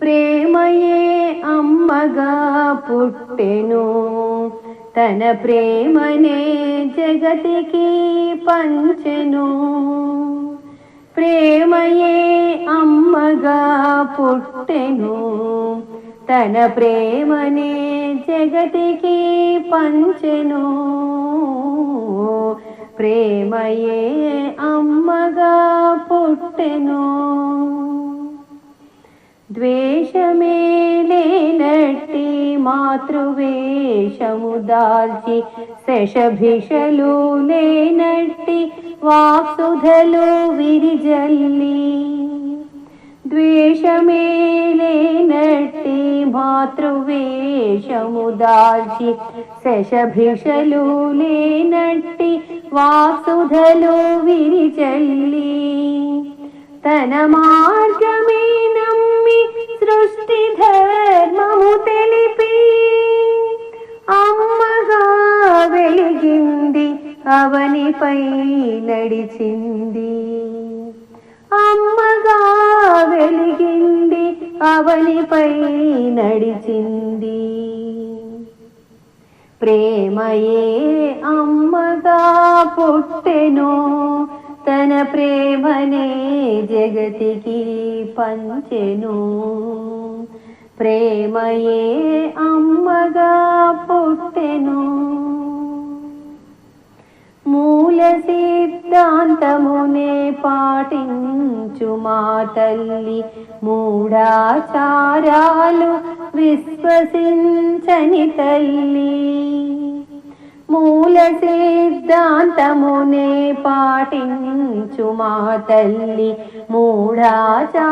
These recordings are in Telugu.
ప్రేమయే అమ్మగా పుట్టెను, తన ప్రేమనే జగతికి పంచెను. ప్రేమయే అమ్మగా పుట్టెను, తన ప్రేమనే జగతికి పంచెను. ప్రేమయే అమ్మగా పుట్టెను. ద్వేషమే లేనట్టి మాతృవేషము దాల్చి, శశభిషలు లేనట్టి వాక్సుధలు విరిజల్లి. ద్వేషమే లేనట్టి మాతృవేషము దాల్చి, శశభిషలు లేనట్టి వాక్సుధలు విరిజల్లి. తన మార్గమే నమ్మి సృష్టి ధర్మము తెలిపి, అమ్మగా వెలిగింది అవనిపై నడిచింది. అమ్మగా వెలిగింది అవనిపై నడిచింది. ప్రేమయే అమ్మగా పుట్టెను, తన ప్రేమనే జగతికి పంచెను. ప్రేమయే అమ్మగా పుట్టెను. మూల సిద్ధాంతమునే పాటించు మా తల్లి, మూఢాచారాలు విశ్వసించని తల్లి. మూల సిద్ధాంతమునే పాటించు మా తల్లి, మూఢాచారాలు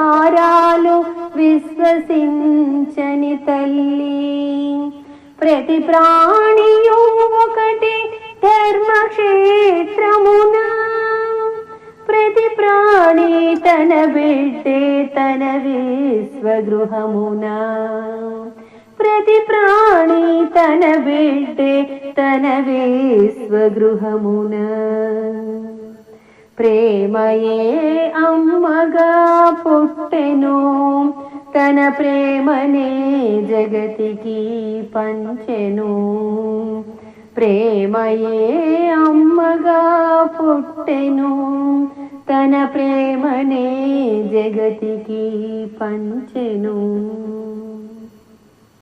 విశ్వసించని తల్లి. ప్రతి ప్రాణియు ఒకటి ధర్మక్షేత్రమున, ప్రతి ప్రాణి తన బిడ్డే తన విశ్వగృహమున. ప్రతి ప్రాణి తన బిడ్డే తన విశ్వగృహమున. ప్రేమయే అమ్మగా పుట్టెను, తన ప్రేమనే జగతికి పంచెను. ప్రేమయే అమ్మగా పుట్టెను, తన ప్రేమనే జగతికి పంచెను.